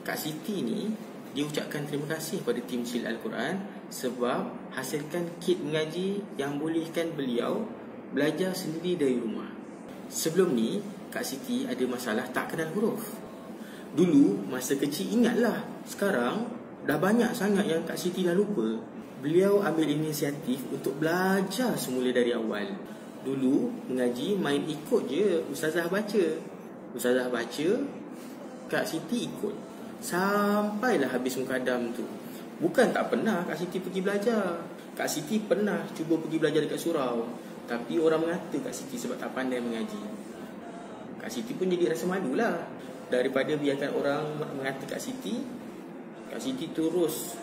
Kak Siti ni dia ucapkan terima kasih pada tim Cili Al-Quran sebab hasilkan kit mengaji yang bolehkan beliau belajar sendiri dari rumah. Sebelum ni Kak Siti ada masalah tak kenal huruf. Dulu masa kecil ingatlah, sekarang dah banyak sangat yang Kak Siti dah lupa. Beliau ambil inisiatif untuk belajar semula dari awal. Dulu mengaji main ikut je ustazah baca. Ustazah baca, Kak Siti ikut. Sampailah habis mukadam tu. Bukan tak pernah Kak Siti pergi belajar. Kak Siti pernah cuba pergi belajar dekat surau, tapi orang mengata Kak Siti sebab tak pandai mengaji. Kak Siti pun jadi rasa malu lah. Daripada biarkan orang mengata Kak Siti terus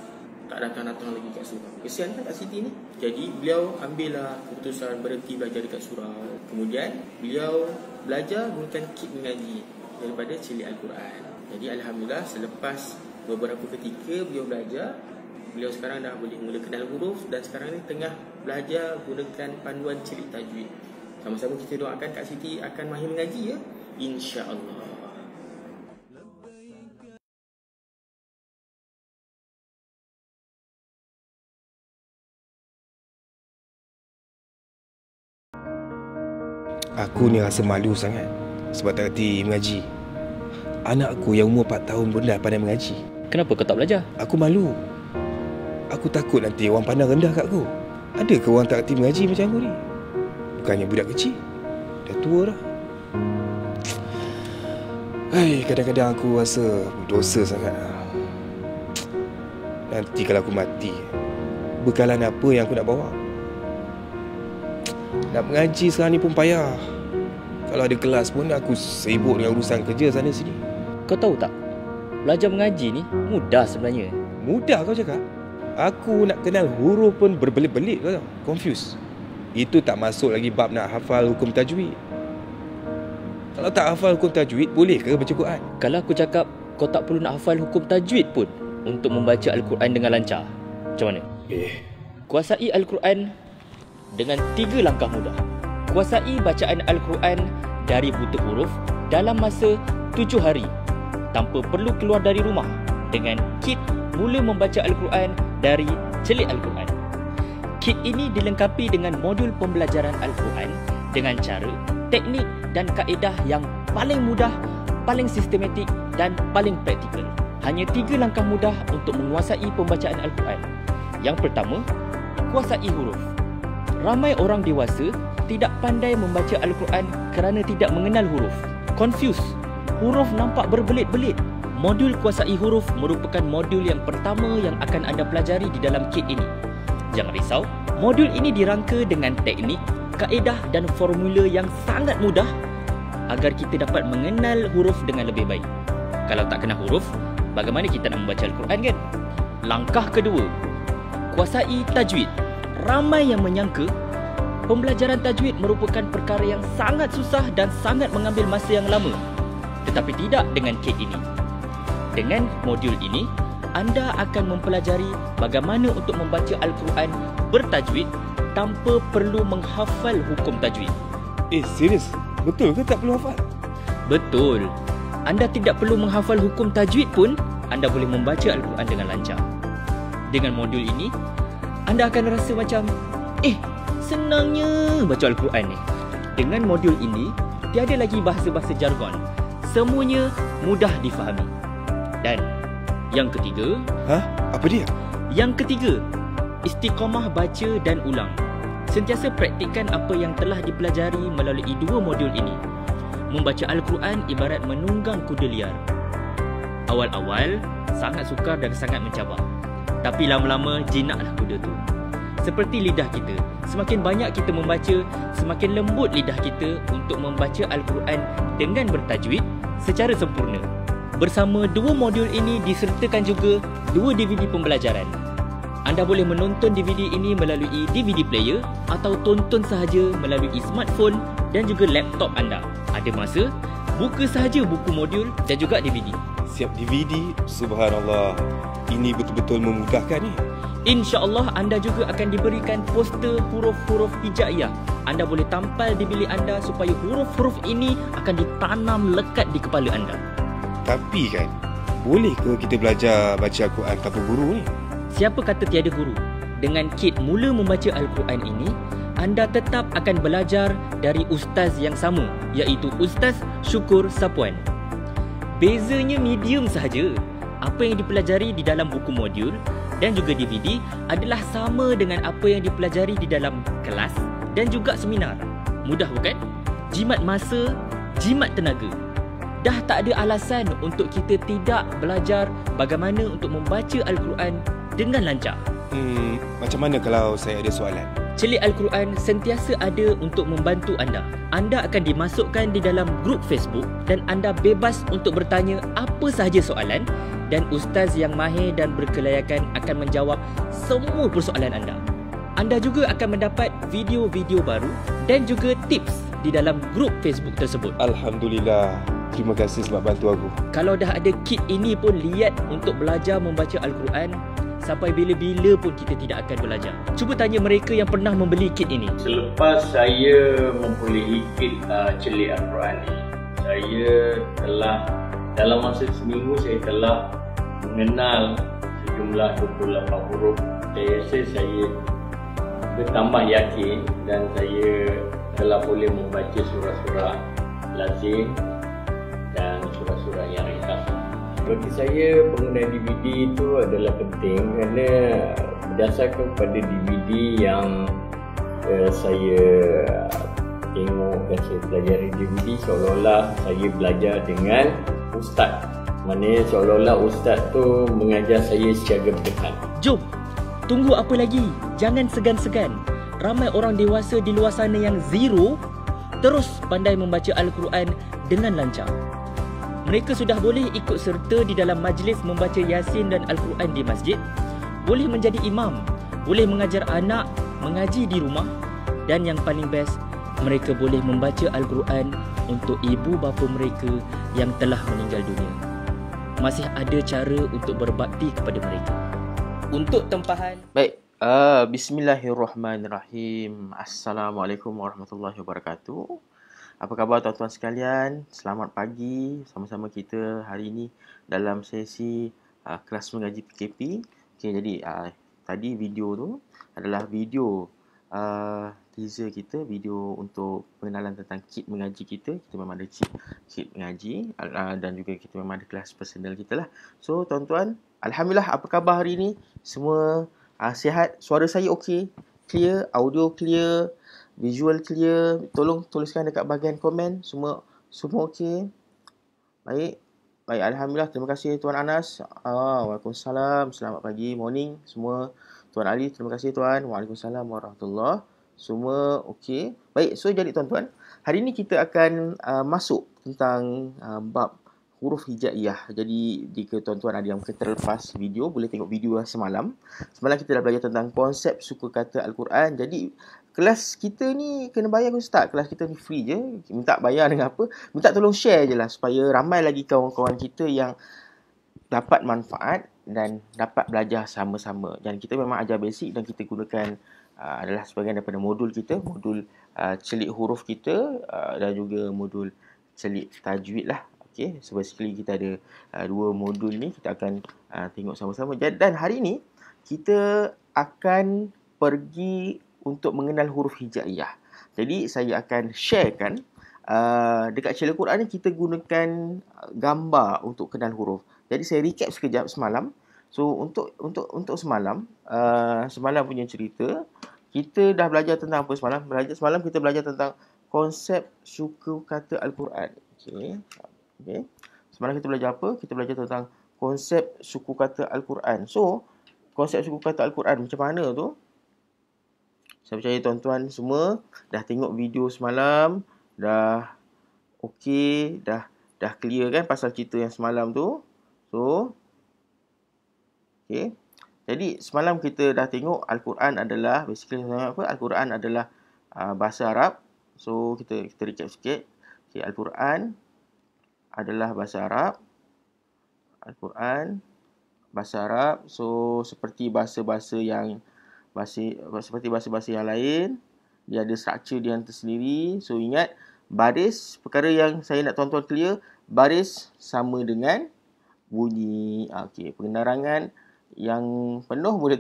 tak datang-datang lagi kat surau. Kesian kan Kak Siti ni. Jadi beliau ambillah keputusan berhenti belajar dekat surau. Kemudian beliau belajar gunakan kit mengaji daripada Cili Al-Quran. Jadi alhamdulillah selepas beberapa ketika beliau belajar, beliau sekarang dah boleh mula kenal huruf dan sekarang ni tengah belajar gunakan panduan Cili Tajwid. Sama-sama kita doakan Kak Siti akan mahir mengaji ya, insya-Allah. Aku ni rasa malu sangat sebab tak reti mengaji. Anak aku yang umur 4 tahun pun dah pandai mengaji. Kenapa kau tak belajar? Aku malu. Aku takut nanti orang pandang rendah kat aku. Ada ke orang tak reti mengaji macam aku ni? Bukannya budak kecil, dah tua dah. Kadang-kadang aku rasa berdosa sangat. Nanti kalau aku mati, bekalan apa yang aku nak bawa? Nak mengaji sekarang ni pun payah. Kalau ada kelas pun aku sibuk dengan urusan kerja sana sini. Kau tahu tak, belajar mengaji ni mudah sebenarnya. Mudah kau cakap? Aku nak kenal huruf pun berbelit-belit kau tahu. Confused. Itu tak masuk lagi bab nak hafal hukum tajwid. Kalau tak hafal hukum tajwid, boleh ke baca Quran? Kalau aku cakap kau tak perlu nak hafal hukum tajwid pun untuk membaca Al-Quran dengan lancar, macam mana? Kuasai Al-Quran dengan 3 langkah mudah. Kuasai bacaan Al-Quran dari buta huruf dalam masa 7 hari tanpa perlu keluar dari rumah dengan kit mula membaca Al-Quran dari Cili Al-Quran. Kit ini dilengkapi dengan modul pembelajaran Al-Quran dengan cara, teknik dan kaedah yang paling mudah, paling sistematik dan paling praktikal. Hanya 3 langkah mudah untuk menguasai pembacaan Al-Quran. Yang pertama, kuasai huruf. Ramai orang dewasa tidak pandai membaca Al-Quran kerana tidak mengenal huruf. Confused. Huruf nampak berbelit-belit. Modul kuasai huruf merupakan modul yang pertama yang akan anda pelajari di dalam kit ini. Jangan risau, modul ini dirangka dengan teknik, kaedah dan formula yang sangat mudah agar kita dapat mengenal huruf dengan lebih baik. Kalau tak kenal huruf, bagaimana kita nak membaca Al-Quran kan? Langkah kedua, kuasai tajwid. Ramai yang menyangka pembelajaran tajwid merupakan perkara yang sangat susah dan sangat mengambil masa yang lama. Tetapi tidak dengan kit ini. Dengan modul ini, anda akan mempelajari bagaimana untuk membaca Al-Quran bertajwid tanpa perlu menghafal hukum tajwid. Serius? Betul ke tak perlu hafal? Betul. Anda tidak perlu menghafal hukum tajwid pun anda boleh membaca Al-Quran dengan lancar. Dengan modul ini, anda akan rasa macam, senangnya baca Al-Quran ni. Dengan modul ini, tiada lagi bahasa-bahasa jargon. Semuanya mudah difahami. Dan yang ketiga... Apa dia? Yang ketiga, istiqamah baca dan ulang. Sentiasa praktikkan apa yang telah dipelajari melalui 2 modul ini. Membaca Al-Quran ibarat menunggang kuda liar. Awal-awal, sangat sukar dan sangat mencabar. Tapi lama-lama jinaklah kuda tu. Seperti lidah kita, semakin banyak kita membaca, semakin lembut lidah kita untuk membaca Al-Quran dengan bertajwid secara sempurna. Bersama 2 modul ini disertakan juga 2 DVD pembelajaran. Anda boleh menonton DVD ini melalui DVD player atau tonton sahaja melalui smartphone dan juga laptop anda. Ada masa, buka sahaja buku modul dan juga DVD. Siap DVD, subhanallah. Ini betul-betul memudahkan ni. InsyaAllah anda juga akan diberikan poster huruf-huruf hijaiyah. Anda boleh tampal di bilik anda supaya huruf-huruf ini akan ditanam lekat di kepala anda. Tapi kan, boleh ke kita belajar baca Al-Quran tanpa guru ni? Siapa kata tiada guru? Dengan kit mula membaca Al-Quran ini, anda tetap akan belajar dari ustaz yang sama, iaitu Ustaz Syukur Sapuan. Bezanya medium sahaja. Apa yang dipelajari di dalam buku modul dan juga DVD adalah sama dengan apa yang dipelajari di dalam kelas dan juga seminar. Mudah bukan? Jimat masa, jimat tenaga. Dah tak ada alasan untuk kita tidak belajar bagaimana untuk membaca Al-Quran dengan lancar. Macam mana kalau saya ada soalan? Celik Al-Quran sentiasa ada untuk membantu anda. Anda akan dimasukkan di dalam grup Facebook dan anda bebas untuk bertanya apa sahaja soalan dan ustaz yang mahir dan berkelayakan akan menjawab semua persoalan anda. Anda juga akan mendapat video-video baru dan juga tips di dalam grup Facebook tersebut. Alhamdulillah. Terima kasih sebab bantu aku. Kalau dah ada kit ini pun liat untuk belajar membaca Al-Quran, sampai bila-bila pun kita tidak akan belajar. Cuba tanya mereka yang pernah membeli kit ini. Selepas saya mempunyai kit celik Al-Quran ini, saya telah dalam masa seminggu saya telah mengenal sejumlah 28 huruf. Saya rasa saya bertambah yakin dan saya telah boleh membaca surah-surah lazim dan surah-surah yang ringkas. Bagi saya, penggunaan DVD itu adalah penting kerana berdasarkan pada DVD yang saya tengok dan saya pelajari DVD, seolah-olah saya belajar dengan ustaz. Maknanya seolah-olah ustaz tu mengajar saya secara berdekat. Jom, tunggu apa lagi? Jangan segan-segan. Ramai orang dewasa di luar sana yang zero terus pandai membaca Al-Quran dengan lancar. Mereka sudah boleh ikut serta di dalam majlis membaca Yasin dan Al-Quran di masjid, boleh menjadi imam, boleh mengajar anak mengaji di rumah, dan yang paling best, mereka boleh membaca Al-Quran untuk ibu bapa mereka yang telah meninggal dunia. Masih ada cara untuk berbakti kepada mereka. Untuk tempahan. Baik, bismillahirrahmanirrahim. Assalamualaikum warahmatullahi wabarakatuh. Apa khabar tuan-tuan sekalian? Selamat pagi, sama-sama kita hari ini dalam sesi kelas mengaji PKP. Okey, jadi tadi video tu adalah video teaser kita, video untuk pengenalan tentang kit mengaji kita. Kita memang ada kit mengaji dan juga kita memang ada kelas personal kita lah. So tuan-tuan, alhamdulillah, apa khabar hari ini? Semua sihat? Suara saya okey? Clear? Audio clear? Visual clear? Tolong tuliskan dekat bahagian komen. Semua okey? Baik, alhamdulillah. Terima kasih Tuan Anas. Waalaikumsalam. Selamat pagi, morning semua. Tuan Ali, terima kasih Tuan. Waalaikumsalam warahmatullahi. Semua okey. Baik, so jadi tuan-tuan, hari ini kita akan masuk tentang bab huruf hijaiyah. Jadi jika tuan-tuan ada yang mungkin terlepas video, boleh tengok video semalam. Semalam kita dah belajar tentang konsep suku kata Al-Quran. Jadi kelas kita ni kena bayar ke Ustaz? Kelas kita ni free je. Minta bayar dengan apa? Minta tolong share je lah supaya ramai lagi kawan-kawan kita yang dapat manfaat dan dapat belajar sama-sama. Dan kita memang ajar basic dan kita gunakan adalah sebahagian daripada modul kita, modul celik huruf kita dan juga modul celik tajwid lah. Okay, so basically kita ada dua modul ni, kita akan tengok sama-sama. Dan hari ni kita akan pergi untuk mengenal huruf hijaiyah. Jadi saya akan sharekan dekat channel Quran ni kita gunakan gambar untuk kenal huruf. Jadi saya recap sekejap semalam. So untuk semalam, semalam punya cerita, kita dah belajar tentang apa semalam? Semalam kita belajar tentang konsep suku kata Al-Quran. Okey. Semalam kita belajar apa? Kita belajar tentang konsep suku kata Al-Quran. So, konsep suku kata Al-Quran macam mana tu? Saya percaya tuan-tuan semua dah tengok video semalam, dah okey, dah clear kan pasal cerita yang semalam tu. So, okey. Jadi semalam kita dah tengok Al-Quran adalah basically apa? Al-Quran adalah bahasa Arab. So kita recap sikit. Okay, Al-Quran adalah bahasa Arab. Al-Quran bahasa Arab. So seperti bahasa-bahasa yang lain, dia ada structure dia tersendiri. So ingat, baris, perkara yang saya nak tuan-tuan clear, baris sama dengan bunyi. Okey, penerangan yang penuh boleh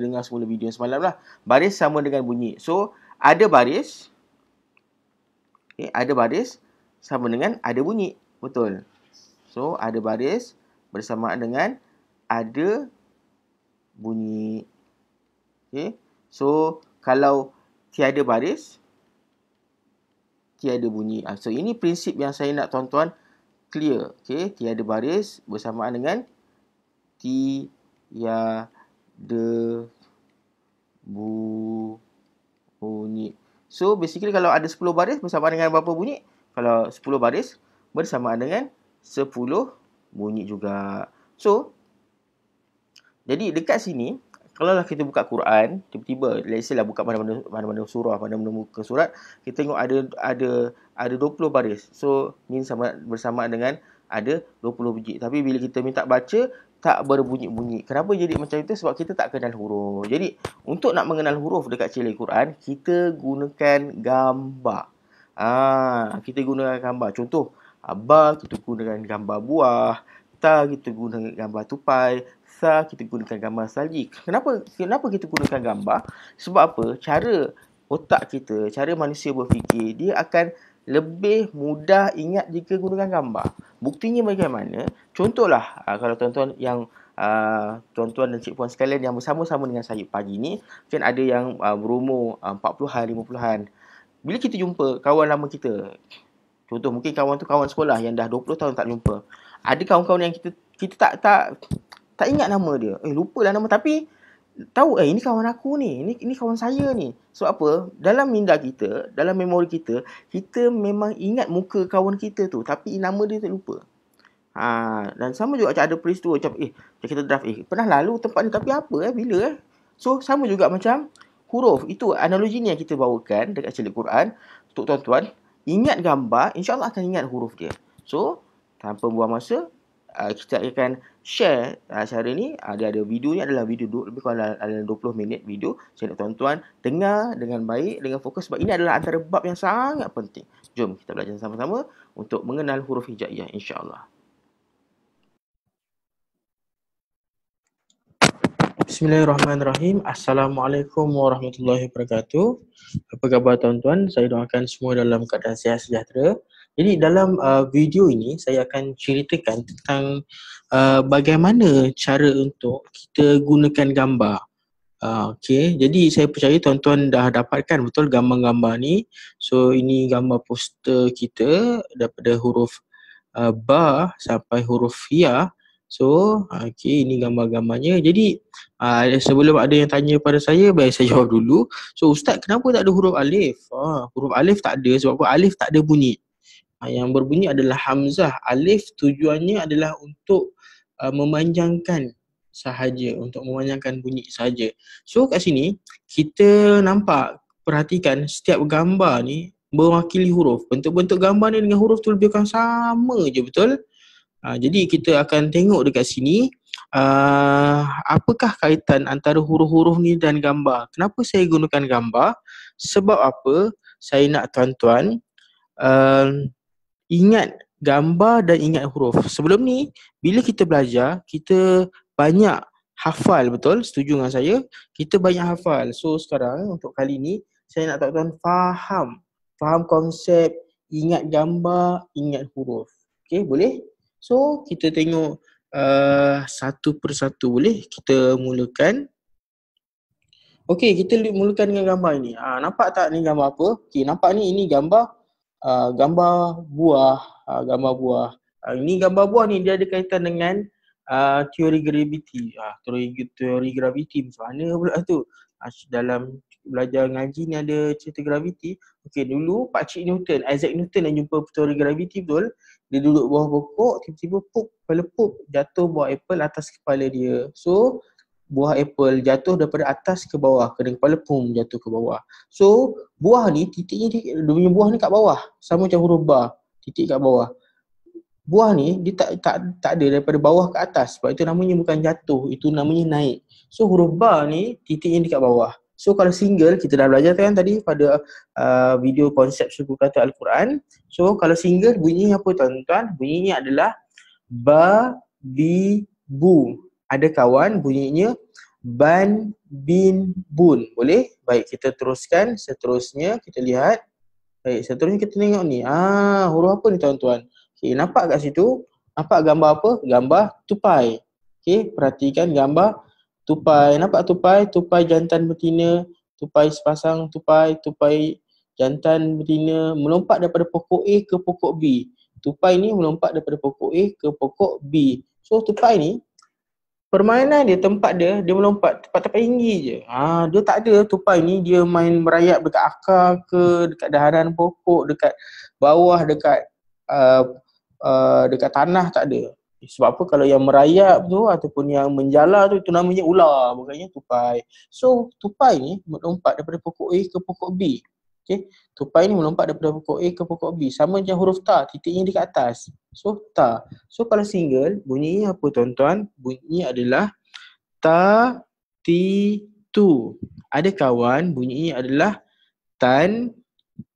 dengar semula video semalam lah. Baris sama dengan bunyi. So, ada baris. Okay, ada baris sama dengan ada bunyi. Betul. So, ada baris bersamaan dengan ada bunyi. Okay. So, kalau tiada baris, tiada bunyi. So, ini prinsip yang saya nak tuan-tuan clear. Okay. Tiada baris bersamaan dengan tiada bunyi. So, basically kalau ada 10 baris bersamaan dengan berapa bunyi? Kalau 10 baris bersamaan dengan 10 bunyi juga. So, jadi dekat sini, kalau kita buka Quran, tiba-tiba, let's say lah buka mana-mana surah, mana-mana muka surat, kita tengok ada 20 baris. So, ini bersamaan dengan ada 20 biji. Tapi bila kita minta baca, tak berbunyi-bunyi. Kenapa jadi macam itu? Sebab kita tak kenal huruf. Jadi, untuk nak mengenal huruf dekat celik Quran, kita gunakan gambar. Kita gunakan gambar. Contoh, ba kita gunakan gambar buah, ta kita gunakan gambar tupai, sa kita gunakan gambar salji. Kenapa kita gunakan gambar? Sebab apa? Cara otak kita, cara manusia berfikir, dia akan lebih mudah ingat jika gunakan gambar. Buktinya bagaimana? Contohlah, kalau tuan-tuan yang tuan-tuan dan cik puan sekalian yang bersama-sama dengan saya pagi ni, kan ada yang berumur 40-an, 50-an. Bila kita jumpa kawan lama kita, contoh mungkin kawan tu kawan sekolah yang dah 20 tahun tak jumpa. Ada kawan-kawan yang kita tak ingat nama dia. Lupalah nama, tapi tahu ini kawan aku ni, ini kawan saya ni. Sebab apa? Dalam minda kita, dalam memori kita, kita memang ingat muka kawan kita tu, tapi nama dia tak lupa. Dan sama juga macam ada peristiwa macam kita draft pernah lalu tempat ni, tapi apa bila So sama juga macam huruf. Itu analoginya yang kita bawakan dekat celik Quran untuk tuan-tuan ingat gambar, insya-Allah akan ingat huruf dia. So tanpa buang masa, kita akan share cara ni. Dia ada video ni, adalah video lebih kurang dalam 20 minit video. Saya nak tuan-tuan dengar dengan baik, dengan fokus, sebab ini adalah antara bab yang sangat penting. Jom kita belajar sama-sama untuk mengenal huruf hijaiyah, insya-Allah. Bismillahirrahmanirrahim. Assalamualaikum warahmatullahi wabarakatuh. Apa khabar tuan-tuan? Saya doakan semua dalam keadaan sihat sejahtera. Jadi dalam video ini saya akan ceritakan tentang bagaimana cara untuk kita gunakan gambar. Okey, jadi saya percaya tuan-tuan dah dapatkan betul gambar-gambar ni. So ini gambar poster kita daripada huruf ba sampai huruf ya. So, okey, ini gambar-gambarnya. Jadi, sebelum ada yang tanya pada saya, baik saya jawab dulu. So, Ustaz, kenapa tak ada huruf alif? Huruf alif tak ada sebab apa? Alif tak ada bunyi. Yang berbunyi adalah hamzah. Alif tujuannya adalah untuk memanjangkan sahaja, untuk memanjangkan bunyi sahaja. So, kat sini, kita nampak, perhatikan setiap gambar ni mewakili huruf. Bentuk-bentuk gambar ni dengan huruf tu lebih kurang sama je, betul? Jadi kita akan tengok dekat sini apakah kaitan antara huruf-huruf ni dan gambar. Kenapa saya gunakan gambar? Sebab apa? Saya nak tuan-tuan ingat gambar dan ingat huruf. Sebelum ni, bila kita belajar, kita banyak hafal, betul? Setuju dengan saya? Kita banyak hafal. So sekarang untuk kali ni, saya nak tuan-tuan faham konsep, ingat gambar, ingat huruf. Okay, boleh? So, kita tengok satu persatu, boleh? Kita mulakan. Okey, kita mulakan dengan gambar ini. Nampak tak ni gambar apa? Okey, nampak ni, ini gambar buah. Gambar buah. Ini gambar buah ni, dia ada kaitan dengan teori graviti. Teori graviti macam mana pula tu? Dalam belajar ngaji ni ada cerita graviti. Okey, dulu Pakcik Newton, Isaac Newton yang jumpa teori graviti, betul? Dia duduk bawah pokok, tiba-tiba kepala jatuh buah apple atas kepala dia. So, buah apple jatuh daripada atas ke bawah, kena kepala jatuh ke bawah. So, buah ni, titiknya, dia punya buah ni kat bawah. Sama macam huruf ba, titik kat bawah. Buah ni, dia tak ada daripada bawah ke atas. Sebab itu namanya bukan jatuh, itu namanya naik. So, huruf ba ni, titiknya dekat bawah. So kalau single, kita dah belajar kan tadi pada video konsep suku kata Al-Quran. So kalau single bunyinya apa tuan-tuan? Bunyinya adalah ba, bi, bu. Ada kawan bunyinya ban, bin, bun. Boleh? Baik, kita teruskan. Seterusnya kita lihat. Baik, seterusnya kita tengok ni. Huruf apa ni tuan-tuan? Okay, nampak kat situ? Nampak gambar apa? Gambar tupai. Okay, perhatikan gambar tupai. Nampak tupai? Tupai jantan betina, tupai sepasang tupai, tupai jantan betina melompat daripada pokok A ke pokok B. Tupai ni melompat daripada pokok A ke pokok B. So tupai ni permainan dia, tempat dia melompat tempat-tempat tinggi je. Dia tak ada tupai ni dia main merayap dekat akar ke, dekat daharan pokok, dekat bawah, dekat dekat tanah, tak ada. Sebab apa? Kalau yang merayap tu ataupun yang menjala tu, itu namanya ular, maknanya tupai. So tupai ni melompat daripada pokok A ke pokok B. Okay. Tupai ni melompat daripada pokok A ke pokok B. Sama macam huruf ta, titiknya dekat atas. So ta. So kalau single, bunyinya apa tuan-tuan? Bunyinya adalah ta, ti, tu. Ada kawan, bunyinya adalah tan,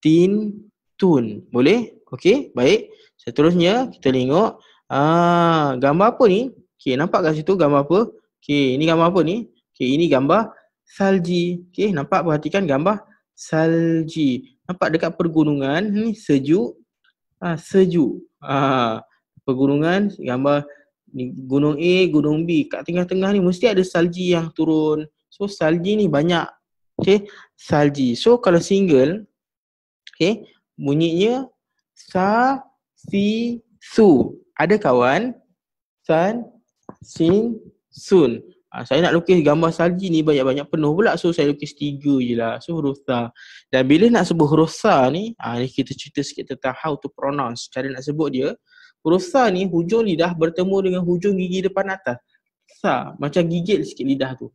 tin, tun. Boleh? Okey, baik. Seterusnya kita tengok gambar apa ni? Okey, nampak kat situ gambar apa? Okey, ini gambar apa ni? Okey, ini gambar salji. Okey, nampak, perhatikan gambar salji. Nampak dekat pergunungan ni sejuk. Sejuk. Pergunungan, gambar ni gunung A, gunung B. Kat tengah-tengah ni mesti ada salji yang turun. So salji ni banyak. Okey, salji. So kalau single, okey, bunyinya sa, si, su. Ada kawan san, sin, sun. Saya nak lukis gambar salji ni banyak-banyak penuh pula. So saya lukis 3 je lah. So huruf sa. Dan bila nak sebut huruf sa ni, ni kita cerita sikit tentang how to pronounce. Cara nak sebut dia. Huruf sa ni hujung lidah bertemu dengan hujung gigi depan atas. Sa. Macam gigit sikit lidah tu.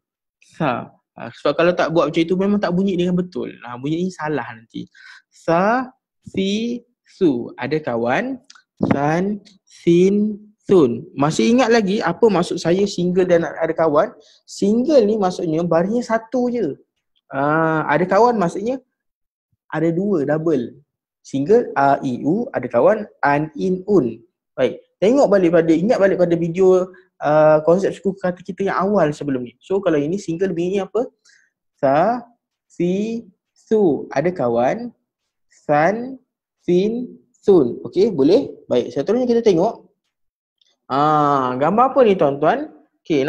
Sa. Sebab kalau tak buat macam itu memang tak bunyi dengan betul. Bunyi ni salah nanti. Sa, si, su. Ada kawan san, sin, sun. Masih ingat lagi apa maksud saya single dan ada kawan? Single ni maksudnya barisnya satu je. Ada kawan maksudnya ada 2, double. Single a, i, u. Ada kawan an, in, un. Baik. Ingat balik pada video konsep suku kata kita yang awal sebelum ni. So kalau ini single bunyinya apa? Sa, si, su. Ada kawan san, sin, sun. Okey, boleh? Baik, seterusnya kita tengok. Gambar apa ni tuan-tuan? Okey,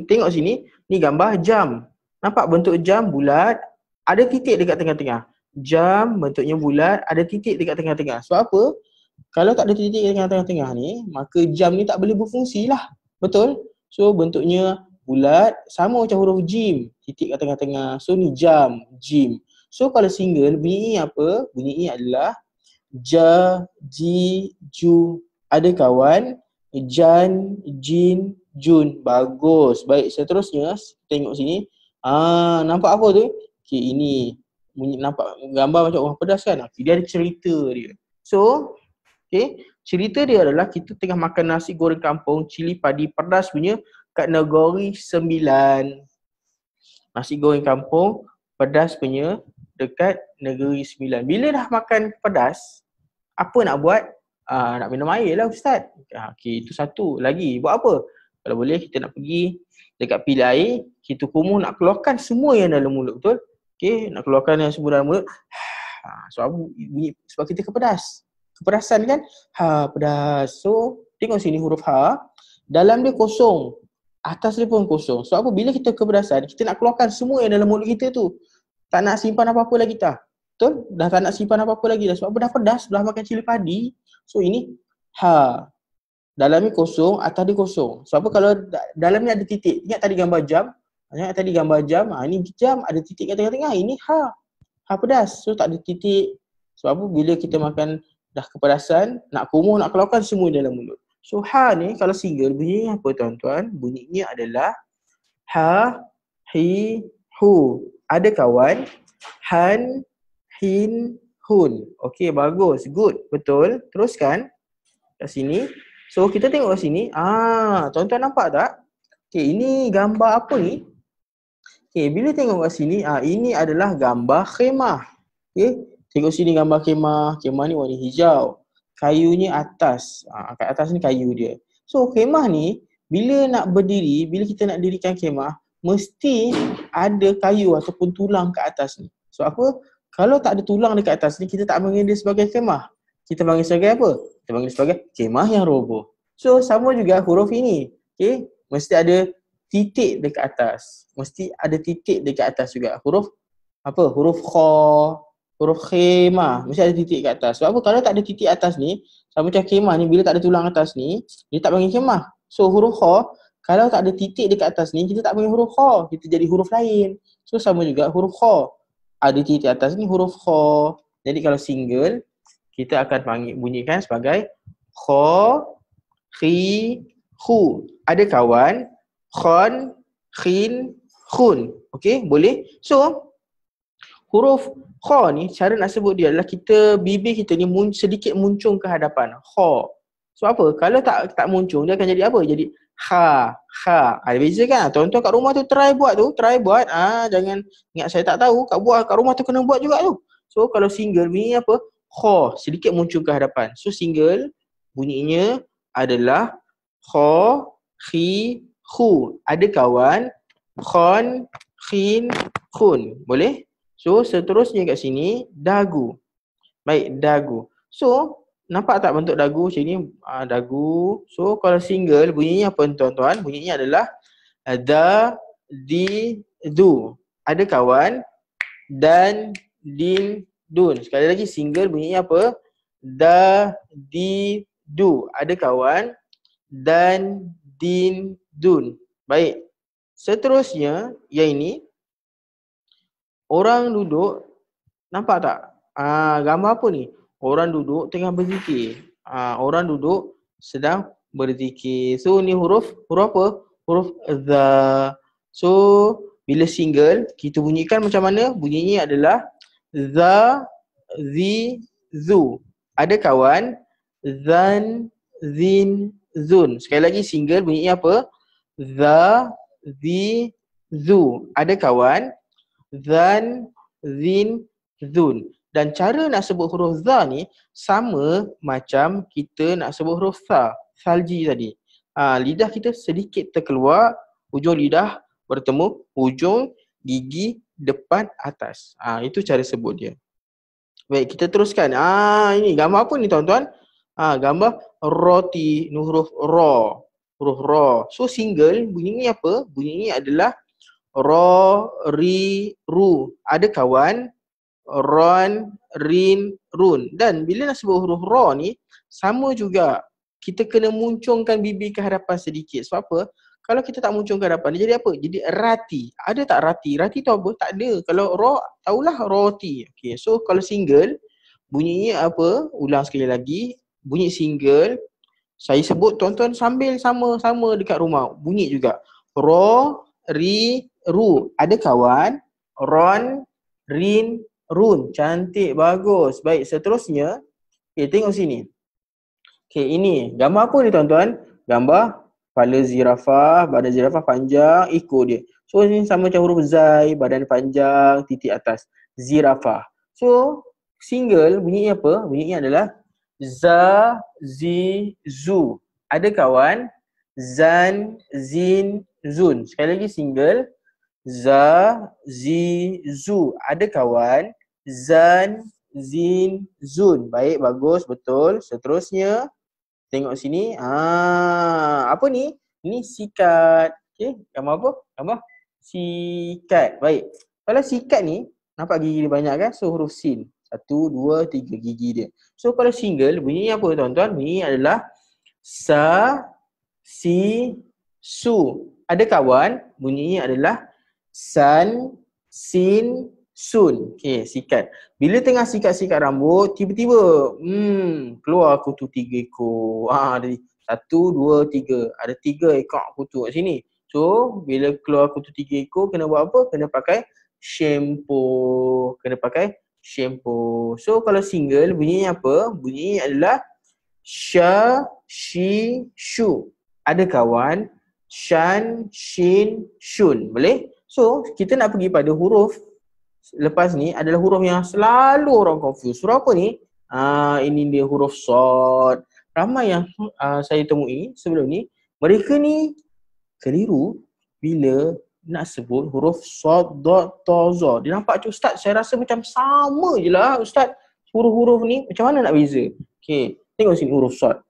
tengok sini. Ni gambar jam. Nampak bentuk jam bulat, ada titik dekat tengah-tengah. Jam bentuknya bulat, ada titik dekat tengah-tengah. Sebab apa? Kalau tak ada titik dekat tengah-tengah ni, maka jam ni tak boleh berfungsi lah. Betul? So bentuknya bulat, sama macam huruf jim, titik kat tengah-tengah. So ni jam, jim. So kalau single, bunyi apa? Bunyi adalah ja, ji, ju. Ada kawan jan, jin, jun. Bagus. Baik, seterusnya tengok sini. Nampak apa tu? Okey, ini nampak gambar macam orang pedas kan? Dia ada cerita dia. So, okey, cerita dia adalah kita tengah makan nasi goreng kampung cili padi pedas punya kat Negeri Sembilan. Nasi goreng kampung pedas punya dekat Negeri Sembilan. Bila dah makan pedas, apa nak buat? Nak minum air lah Ustaz. Okey, itu satu. Lagi, buat apa? Kalau boleh kita nak pergi dekat pilih air, kita kumuh nak keluarkan semua yang dalam mulut, betul? Okey, nak keluarkan yang semua dalam mulut. Sebab kita kepedas. Kepedasan kan? Pedas. So, tengok sini huruf ha. Dalam dia kosong. Atas dia pun kosong. Sebab apa? Bila kita kepedasan, kita nak keluarkan semua yang dalam mulut kita tu. Tak nak simpan apa-apa lagi dah. Betul? Dah tak nak simpan apa-apa lagi dah. Sebab apa? Dah pedas, dah makan cili padi. So ini ha. Dalam ni kosong, atas dia kosong. Sebab apa? Kalau dalam ni ada titik. Ingat tadi gambar jam? Ini jam ada titik kat tengah-tengah. Ini ha. Ha pedas. So tak ada titik. Sebab apa? Bila kita makan dah kepedasan, nak kumuh, nak keluarkan semua dalam mulut. So ha ni kalau single bunyinya apa tuan-tuan? Bunyinya adalah ha, hi, hu. Ada kawan han, hin, hun. Okey, bagus. Good. Betul. Teruskan kat sini. So kita tengok kat sini. Tuan-tuan nampak tak? Okey, ini gambar apa ni? Okey, bila tengok kat sini, ini adalah gambar khemah. Okey, tengok sini gambar khemah. Khemah ni warna hijau. Kayunya atas. Kat atas ni kayu dia. So kemah ni bila nak berdiri, bila kita nak dirikan kemah, mesti ada kayu ataupun tulang kat atas ni. So apa? Kalau tak ada tulang dekat atas ni, kita tak panggil dia sebagai kemah. Kita panggil sebagai apa? Kita panggil sebagai kemah yang roboh. So sama juga huruf ini. Okay? Mesti ada titik dekat atas. Mesti ada titik dekat atas juga. Huruf apa? Huruf kha, huruf khemah. Mesti ada titik kat atas. Sebab apa? Kalau tak ada titik atas ni, sama macam kemah ni, bila tak ada tulang atas ni, dia tak panggil kemah. So huruf kha, kalau tak ada titik dekat atas ni, kita tak panggil huruf kha. Kita jadi huruf lain. So sama juga huruf kha. Ada titik atas ni huruf kha. Jadi kalau single, kita akan bunyikan sebagai kha, khi, khu. Ada kawan, khon, khin, khun. Okay, boleh? So, huruf kha ni, cara nak sebut dia adalah bibir kita ni sedikit muncung ke hadapan. Kha. So apa? Kalau tak muncung, dia akan jadi apa? Jadi ha, ha. Ada beza kan? Tuan-tuan kat rumah tu try buat. Jangan ingat saya tak tahu. Kat rumah tu kena buat juga tu. So kalau single bunyi apa? Kha, sedikit muncung ke hadapan. So single bunyinya adalah kha, khi, khu. Ada kawan, khon, khin, khun. Boleh? So seterusnya kat sini dagu. Baik, dagu. So nampak tak bentuk dagu macam ni? Dagu. So kalau single bunyinya apa tuan-tuan? Bunyinya adalah da, di, du. Ada kawan, dan, din, dun. Sekali lagi single bunyinya apa? Da, di, du. Ada kawan, dan, din, dun. Baik. Seterusnya yang ini orang duduk. Nampak tak? Gambar apa ni? Orang duduk tengah berzikir. Orang duduk sedang berzikir. So ni huruf apa? Huruf za. So bila single kita bunyikan macam mana? Bunyinya adalah za, zi, zu. Ada kawan, zan, zin, zun. Sekali lagi single bunyinya apa? Za, zi, zu. Ada kawan, zan, zin, zun. Dan cara nak sebut huruf za ni sama macam kita nak sebut huruf tha, salji tadi. Lidah kita sedikit terkeluar, hujung lidah bertemu hujung gigi depan atas. Itu cara sebut dia. Baik, kita teruskan. Ini gambar apa ni tuan-tuan? Gambar roti, ni huruf ra. Huruf ra. So single bunyinya apa? Bunyinya adalah ra, ri, ru. Ada kawan, ron, rin, run. Dan bila nak sebut huruf ra ni, sama juga. Kita kena muncungkan bibir ke hadapan sedikit. Sebab apa? Kalau kita tak muncung ke hadapan, dia jadi apa? Jadi rati. Ada tak rati? Rati tu apa? Tak ada. Kalau ra, tahulah roti. Okay. So kalau single, bunyinya apa? Ulang sekali lagi. Bunyi single. Saya sebut tuan-tuan sambil sama-sama dekat rumah. Bunyi juga. Ra, ri, ru. Ada kawan, ron, rin, run. Cantik, bagus. Baik, seterusnya. Okay, tengok sini. Okay, ini. Gambar apa ni tuan-tuan? Gambar kepala zirafah, badan zirafah panjang, ekor dia. So, ini sama macam huruf zai, badan panjang, titik atas. Zirafah. So, single bunyinya apa? Bunyinya adalah za, zi, zu. Ada kawan, zan, zin, zun. Sekali lagi single. Za, zi, zu. Ada kawan, zan, zin, zun. Baik, bagus, betul. Seterusnya, tengok sini. Apa ni? Ini sikat. Okay, gambar apa? Gambar sikat. Baik. Kalau sikat ni, nampak gigi dia banyak kan? So, huruf sin. 1, 2, 3 gigi dia. So, kalau single, bunyinya apa tuan-tuan? Bunyi adalah sa, si, su. Ada kawan, bunyinya adalah san, sin, sun. Okay, sikat. Bila tengah sikat-sikat rambut, tiba-tiba keluar kutu 3 ekor. Ada 1, 2, 3. Ada 3 ekor kutu kat sini. So, bila keluar kutu 3 ekor, kena buat apa? Kena pakai shampoo. So, kalau single, bunyinya apa? Bunyinya adalah sha, shi, shu. Ada kawan, shan, shin, shun. Boleh? So, kita nak pergi pada huruf lepas ni adalah huruf yang selalu orang confuse. Huruf apa ni? Ini dia huruf sad. ramai yang saya temui sebelum ni, mereka ni keliru bila nak sebut huruf sad, dad, ta, za. Dia nampak cik Ustaz, saya rasa macam sama je lah Ustaz. Huruf-huruf ni macam mana nak beza? Okay, tengok sini huruf sad.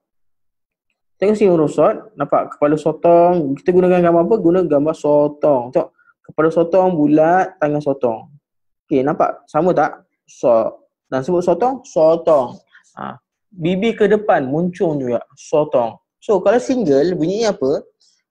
Tengok sini huruf sad, nampak kepala sotong. Kita gunakan gambar apa? Guna gambar sotong. Tengok, kepala sotong bulat, tangan sotong. Okay, nampak? Sama tak? So, dan sebut sotong, sotong. Bibir ke depan muncung juga, sotong. So, kalau single, bunyinya apa?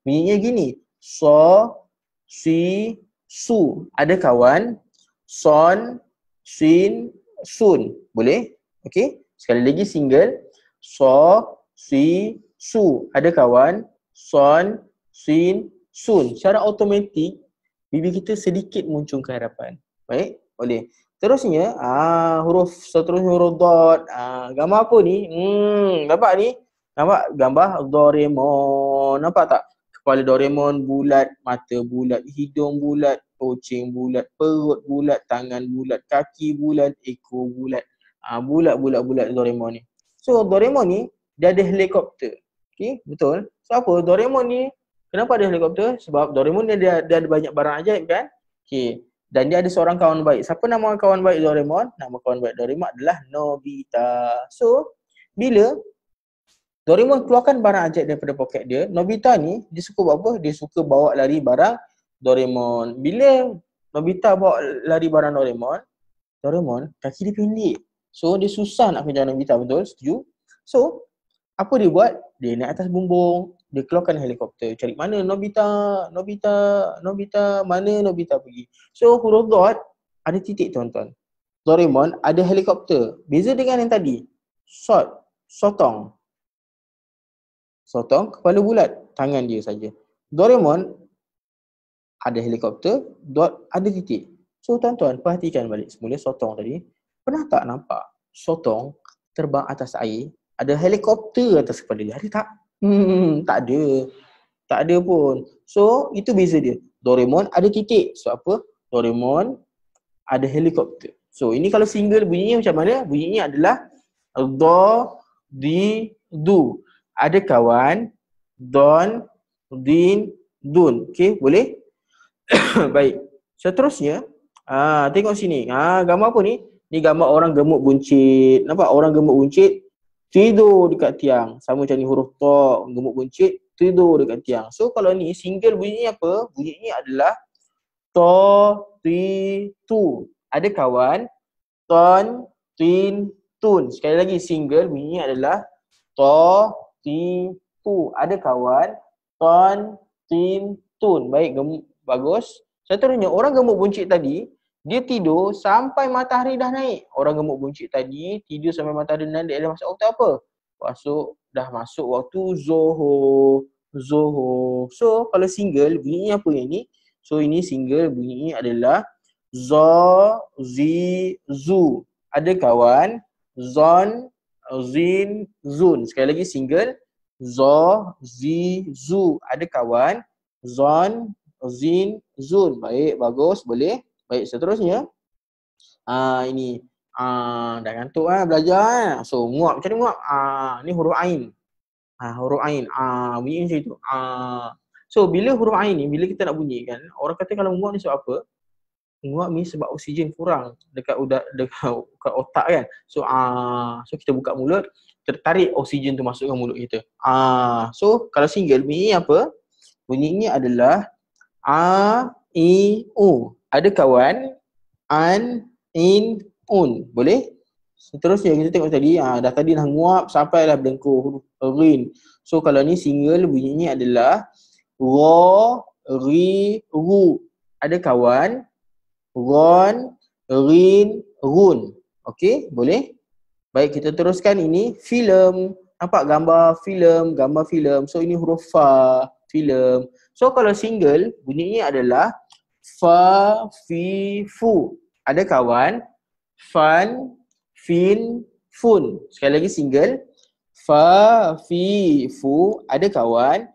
Bunyinya gini. So, si, su. Ada kawan. Son, sin, sun. Boleh? Okay. Sekali lagi single. So, si, su. Ada kawan. Son, sin, sun. Secara automatik, bibir kita sedikit muncung ke hadapan. Baik? Boleh. Terusnya, huruf seterusnya huruf dot. Gambar apa ni? Nampak ni? Nampak gambar Doraemon. Nampak tak? Kepala Doraemon bulat, mata bulat, hidung bulat, kucing bulat, perut bulat, tangan bulat, kaki bulat, ekor bulat. Bulat Doraemon ni. So Doraemon ni dia ada helikopter. Okay, betul. So apa? Doraemon ni kenapa ada helikopter? Sebab Doraemon ni dia ada banyak barang ajaib kan? Okay. Dan dia ada seorang kawan baik. Siapa nama kawan baik Doraemon? Nama kawan baik Doraemon adalah Nobita. So, bila Doraemon keluarkan barang ajaib daripada poket dia, Nobita ni, dia suka buat apa? Dia suka bawa lari barang Doraemon. Bila Nobita bawa lari barang Doraemon kaki dia pendek. So, dia susah nak kejar Nobita, betul? Setuju? So, apa dia buat? Dia naik atas bumbung, dia keluarkan helikopter. Cari mana Nobita, mana Nobita pergi. So huruf dot ada titik tuan-tuan. Doraemon ada helikopter. Beza dengan yang tadi. Sotong kepala bulat, tangan dia saja. Doraemon ada helikopter, dot ada titik. So tuan-tuan perhatikan balik semula sotong tadi. Pernah tak nampak sotong terbang atas air? Ada helikopter atas kepala dia. Ada tak? Tak ada pun. So, itu beza dia. Doraemon ada titik. So, apa? Doraemon ada helikopter. So, ini kalau single bunyinya macam mana? Bunyinya adalah do, di, du. Ada kawan. Don, din, dun. Okay, boleh? Baik. Seterusnya, tengok sini. Gambar apa ni? Ni gambar orang gemuk buncit. Nampak? Orang gemuk buncit tidur dekat tiang. Sama macam ni huruf ta, gemuk buncit, tidur dekat tiang. So kalau ni single bunyinya apa? Bunyinya adalah to, ti, tu. Ada kawan, ton, tin, tun. Sekali lagi single bunyinya adalah to, ti, tu. Ada kawan, ton, tin, tun. Baik, bagus. Seterusnya orang gemuk buncit tadi, dia tidur sampai matahari dah naik. Orang gemuk buncit tadi tidur sampai matahari dah naik. Dia dah masuk waktu apa? Dah masuk waktu Zohor. So kalau single bunyinya apa yang ni? So ini single bunyinya adalah Zo, Zi, Zu. Ada kawan, Zon, Zin, Zun. Sekali lagi single Zo, Zi, Zu. Ada kawan, Zon, Zin, Zun. Baik, bagus, boleh. Baik, seterusnya ini dah ngantuk belajar So nguap, macam ni nguap? Ni huruf ain. Huruf ain. Bunyi macam itu. So bila huruf ain ni, bila kita nak bunyi kan, orang kata kalau nguap ni sebab apa? Nguap ni sebab oksigen kurang dekat otak kan. So so kita buka mulut, tertarik oksigen tu masuk ke mulut kita. So kalau single bunyi apa? Bunyinya adalah a, i, u. Ada kawan, an, in, un. Boleh? Seterusnya kita tengok tadi, dah nguap sampailah berdengkur huruf rin. So kalau ni single bunyinya adalah ro, ri, ru. Ada kawan, ron, rin, run. Okey, boleh? Baik, kita teruskan ini filem. Nampak gambar filem. So ini huruf fa, filem. So kalau single bunyinya adalah fa, fi, fu. Ada kawan, fan, fin, fun. Sekali lagi single, fa, fi, fu. Ada kawan,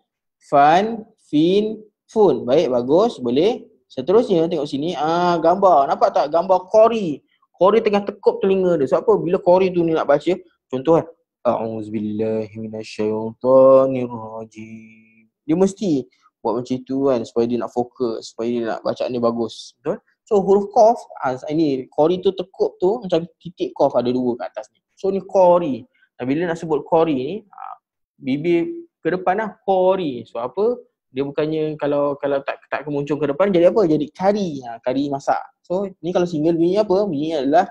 fan, fin, fun. Baik, bagus, boleh. Seterusnya tengok sini, gambar. Nampak tak gambar kori? Kori tengah tekuk telinga dia. Sebab apa? Bila kori tu ni nak baca, contoh A'udzubillahi minasyaitonirrajim. Dia mesti buat macam tu kan, supaya dia nak fokus, supaya dia nak bacaan dia bagus. Betul? So huruf qaf, ini qori tu tekuk tu macam titik qaf ada dua kat atas ni. So ni qori. Dan bila nak sebut qori ni, bibir ke depan lah qori. So apa? Dia bukannya kalau tak kemuncung ke depan jadi apa? Jadi kari. Kari masak. So ni kalau single bunyi apa? Bunyinya adalah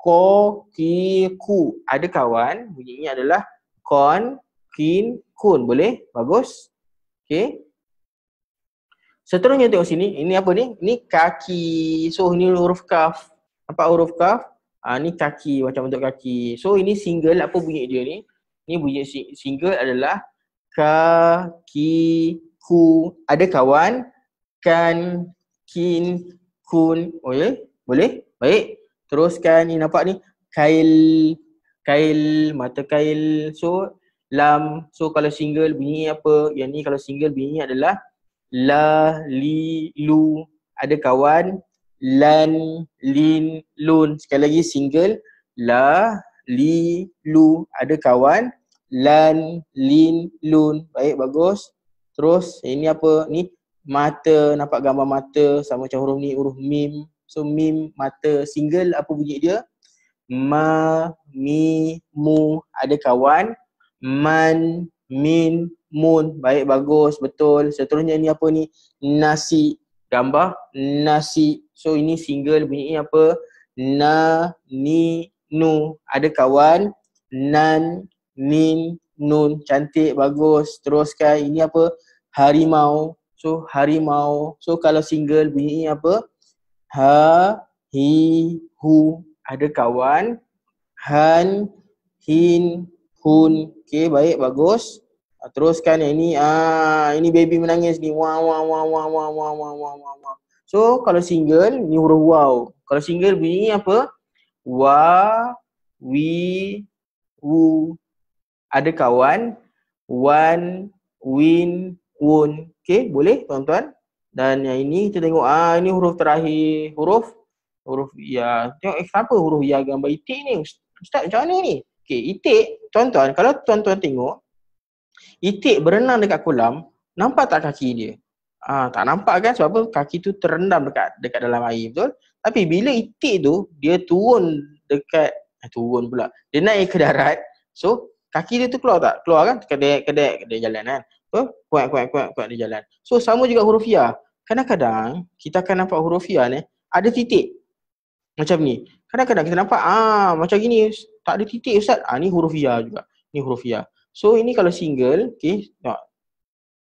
ko, ki, ku. Ada kawan, bunyinya adalah kon, kin, kun. Boleh? Bagus? Okay. Seterusnya tengok sini, ini apa ni? Ini kaki. So ini huruf kaf. Nampak huruf kaf? Ni kaki, macam bentuk kaki. So ini single, apa bunyi dia ni? Ni bunyi single adalah ka, ki, ku. Ada kawan, kan, kin, kun. Boleh? Boleh? Baik. Teruskan, ni nampak ni kail, kail, mata kail. So lam. So kalau single bunyi apa? Yang ni kalau single bunyi adalah la, li, lu. Ada kawan, lan, lin, lun. Sekali lagi single, la, li, lu. Ada kawan, lan, lin, lun. Baik, bagus. Terus ini apa? Ni mata, nampak gambar mata sama macam huruf ni, huruf mim. So mim, mata. Single apa bunyi dia? Ma, mi, mu. Ada kawan, man, min, mun. Baik, bagus, betul. Seterusnya ni apa ni? Nasi. Gambar nasi. So ini single bunyi apa? Na, ni, nu. Ada kawan, nan, nin, nun. Cantik, bagus. Teruskan, ini apa? Harimau. So harimau. So kalau single bunyi apa? Ha, hi, hu. Ada kawan, han, hin, hun. Okay, baik, bagus. Teruskan yang ini, ini baby menangis ni. Wah, wah, wah, wah, wah, wah, wah, wah, wah, wah. So kalau single ni huruf waw. Kalau single bunyi apa? Wa, wi, wu. Ada kawan, wan, win, wun. Okay, boleh tuan-tuan? Dan yang ini kita tengok, ini huruf terakhir. Huruf ya. Tengok kenapa huruf ya gambar itik ni? Ustaz macam mana ni? Okay, itik, tuan-tuan, kalau tuan-tuan tengok, itik berenang dekat kolam, nampak tak kaki dia? Tak nampak kan, sebab apa? Kaki tu terendam dekat dalam air, betul? Tapi bila itik tu, dia turun dekat, turun pula. Dia naik ke darat, so kaki dia tu keluar tak? Keluar kan? Kedek jalan kan? So, kuat dia jalan. So sama juga huruf ya. Kadang-kadang kita akan nampak huruf ya ni, ada titik. Macam ni. Kadang-kadang kita nampak, macam gini, tak ada titik Ustaz. Ni huruf ya juga. Ni huruf ya. So ini kalau single, okay, tengok.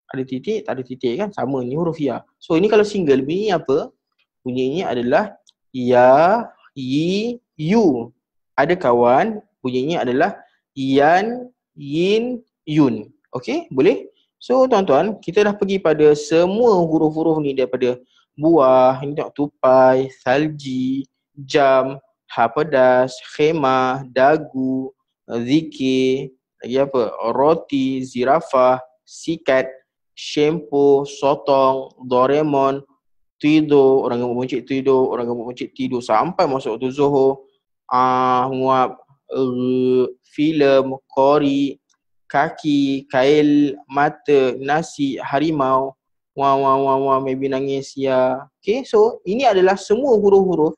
Ada titik, tak ada titik kan? Sama, ni huruf ya. So ini kalau single, bunyi apa? Bunyinya adalah ya, yi, yu. Ada kawan, bunyinya adalah yan, yin, yun. Okay, boleh? So tuan-tuan, kita dah pergi pada semua huruf-huruf ni daripada buah, ini tengok tupai, salji, jam, hapedas, khemah, dagu, zikir, lagi apa? Roti, zirafah, sikat, shampoo, sotong, Doraemon, tidur, orang gambar buncit tidur, orang gambar buncit tidur sampai masuk waktu Zuhur, nguap, filem, kori, kaki, kail, mata, nasi, harimau, wah, maybe nangis ya. Okay, so ini adalah semua huruf-huruf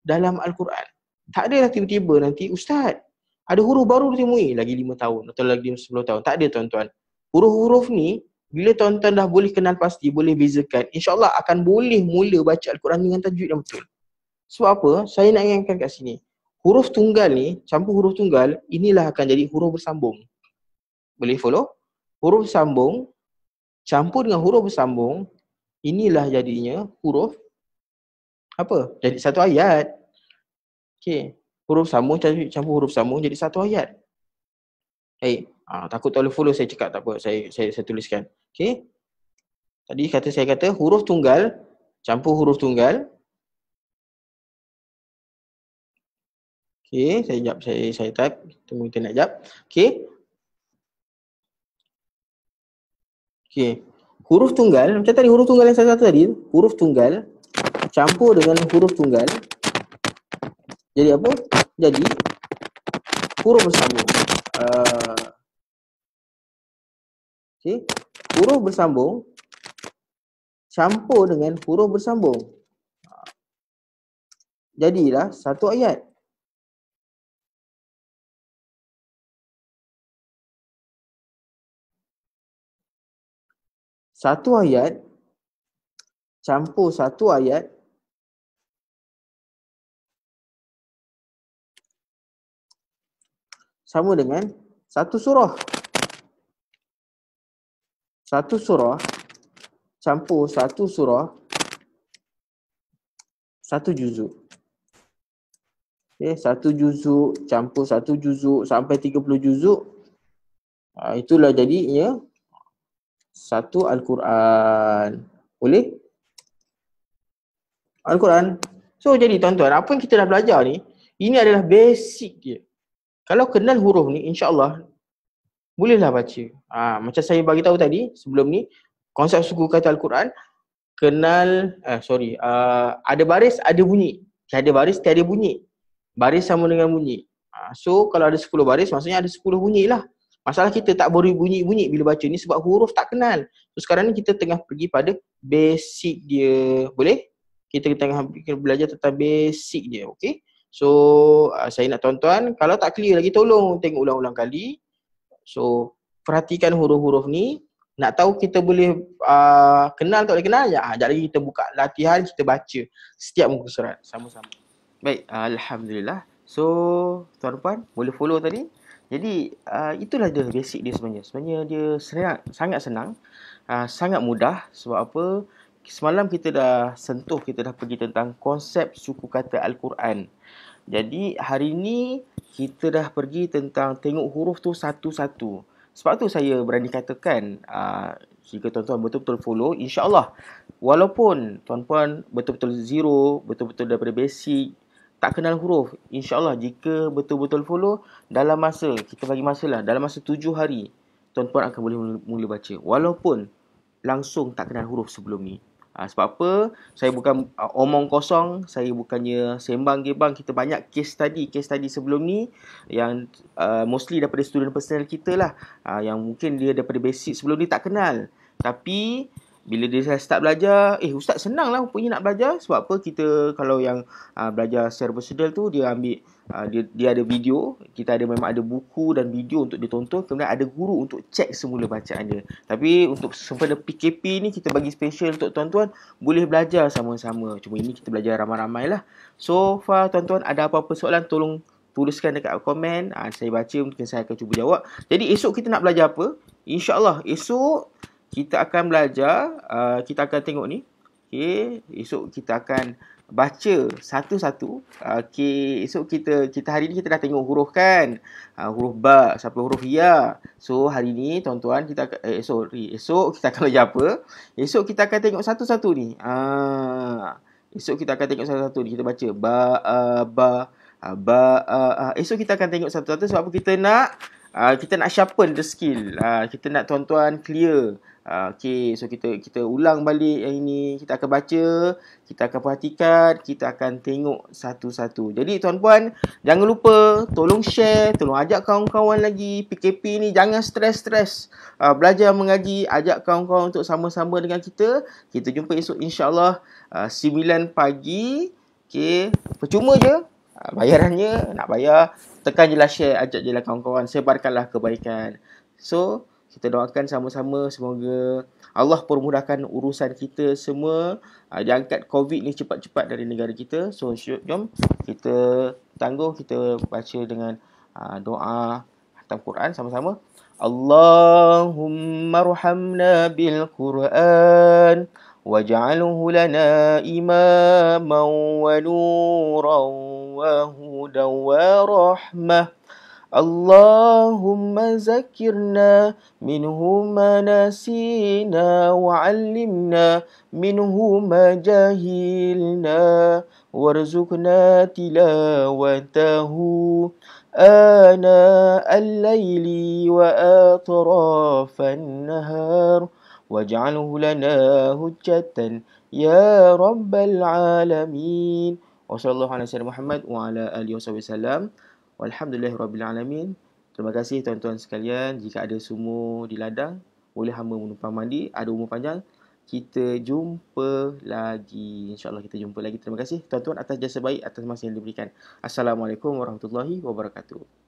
dalam Al-Quran. Tak adalah tiba-tiba nanti, Ustaz, ada huruf baru ditemui lagi 5 tahun atau lagi 10 tahun. Tak ada tuan-tuan. Huruf-huruf ni, bila tuan-tuan dah boleh kenal pasti, boleh bezakan, insyaAllah akan boleh mula baca Al-Quran dengan tajwid yang betul. Sebab apa? Saya nak ingatkan kat sini. Huruf tunggal ni, campur huruf tunggal, inilah akan jadi huruf bersambung. Boleh follow? Huruf sambung, campur dengan huruf bersambung, inilah jadinya huruf apa? Jadi satu ayat. Okay. Huruf sambung campur huruf sambung jadi satu ayat. Baik. Takut tak boleh follow saya cakap, tak apa. Saya tuliskan. Okay. Tadi saya kata huruf tunggal campur huruf tunggal. Okay. Saya type. Tunggu internet jap. Okay. Okay. Huruf tunggal, macam tadi huruf tunggal yang saya kata tadi, huruf tunggal campur dengan huruf tunggal jadi apa? Jadi huruf bersambung. Okay. Huruf bersambung campur dengan huruf bersambung. Jadilah satu ayat. Satu ayat campur satu ayat sama dengan satu surah. Satu surah campur satu surah, satu juzuk. Okay, satu juzuk campur satu juzuk sampai 30 juzuk. Itulah jadinya satu Al-Quran. Boleh? Al-Quran. So jadi tuan-tuan, apa yang kita dah belajar ni, ini adalah basic dia. Kalau kenal huruf ni, insya-Allah bolehlah baca. Macam saya bagi tahu tadi sebelum ni, konsep suku kata Al-Quran, kenal ada baris ada bunyi. Tiada baris tiada bunyi. Baris sama dengan bunyi. So kalau ada 10 baris maksudnya ada 10 bunyi lah. Masalah kita tak beri bunyi-bunyi bila baca ni sebab huruf tak kenal. So sekarang ni kita tengah pergi pada basic dia. Boleh? Kita tengah belajar tentang basic dia. Okay? So saya nak tuan-tuan, kalau tak clear lagi tolong tengok ulang-ulang kali. So perhatikan huruf-huruf ni. Nak tahu kita boleh kenal tak boleh kenal je. Sekejap lagi kita buka latihan, kita baca setiap muka surat sama-sama. Baik, Alhamdulillah. So tuan-tuan boleh follow tadi. Jadi itulah dia basic dia sebenarnya. Sebenarnya dia sangat senang, sangat mudah. Sebab apa? Semalam kita dah sentuh, kita dah pergi tentang konsep suku kata Al-Quran. Jadi hari ni kita dah pergi tentang tengok huruf tu satu-satu. Sebab tu saya berani katakan, jika tuan-tuan betul-betul follow, insya-Allah walaupun tuan-tuan betul-betul zero, betul-betul daripada basic, tak kenal huruf, insya-Allah jika betul-betul follow, dalam masa, kita bagi masa lah, dalam masa 7 hari, tuan-tuan akan boleh mula baca. Walaupun langsung tak kenal huruf sebelum ni. Sebab apa? Saya bukan omong kosong, saya bukannya sembang gebang. Kita banyak case study sebelum ni yang mostly daripada student personal kita lah, yang mungkin dia daripada basic sebelum ni tak kenal. Tapi bila dia start belajar, ustaz senang lah rupanya nak belajar. Sebab apa? Kita kalau yang belajar secara personal tu, dia ambil dia ada video, kita memang ada buku dan video untuk ditonton, kemudian ada guru untuk cek semula bacaan dia. Tapi untuk sempena PKP ni kita bagi special untuk tuan-tuan boleh belajar sama-sama. Cuma ini kita belajar ramai-ramai lah. So far tuan-tuan ada apa-apa soalan, tolong tuliskan dekat komen. Saya baca, mungkin saya akan cuba jawab. Jadi esok kita nak belajar apa? InsyaAllah esok kita akan belajar, kita akan tengok ni. Okay, esok kita akan baca satu-satu. Okay, esok kita hari ni kita dah tengok huruf kan. Huruf ba sampai huruf ya. So hari ni tuan-tuan kita esok kita akan belajar apa? Esok kita akan tengok satu-satu ni. Esok kita akan tengok satu-satu ni. Kita baca ba. Esok kita akan tengok satu-satu sebab apa? Kita nak sharpen the skill. Kita nak tuan-tuan clear. Okay, so kita ulang balik yang ini. Kita akan baca, kita akan perhatikan, kita akan tengok satu-satu. Jadi tuan-puan, jangan lupa tolong share, tolong ajak kawan-kawan lagi. PKP ni jangan stres-stres. Belajar mengaji, ajak kawan-kawan untuk sama-sama dengan kita. Kita jumpa esok insya-Allah 9 pagi. Okay, percuma je. Bayarannya nak bayar, tekan je lah share, ajak je lah kawan-kawan, sebarkanlah kebaikan. So kita doakan sama-sama semoga Allah permudahkan urusan kita semua, diangkat COVID ni cepat-cepat dari negara kita. So jom kita tangguh, kita baca dengan doa khatam Quran sama-sama. Allahumma arhamna bil Quran waj'alhu lana imaman wa nuran wa hudan wa rahmah. Allahumma zakirna minhu ma nasina wa'allimna minhu ma jahilna warzuqna tilawatahu ana al-layli wa atrafan nahar waj'alhu lana hujjatan ya rabbal alamin. Wa sallallahu ala sayyidina Muhammad wa ala alihi wasallam. Walhamdulillahirabbil alamin. Terima kasih tuan-tuan sekalian. Jika ada sumur di ladang, boleh hamba menumpang mandi. Ada umur panjang, kita jumpa lagi. InsyaAllah kita jumpa lagi. Terima kasih tuan-tuan atas jasa baik, atas masa yang diberikan. Assalamualaikum warahmatullahi wabarakatuh.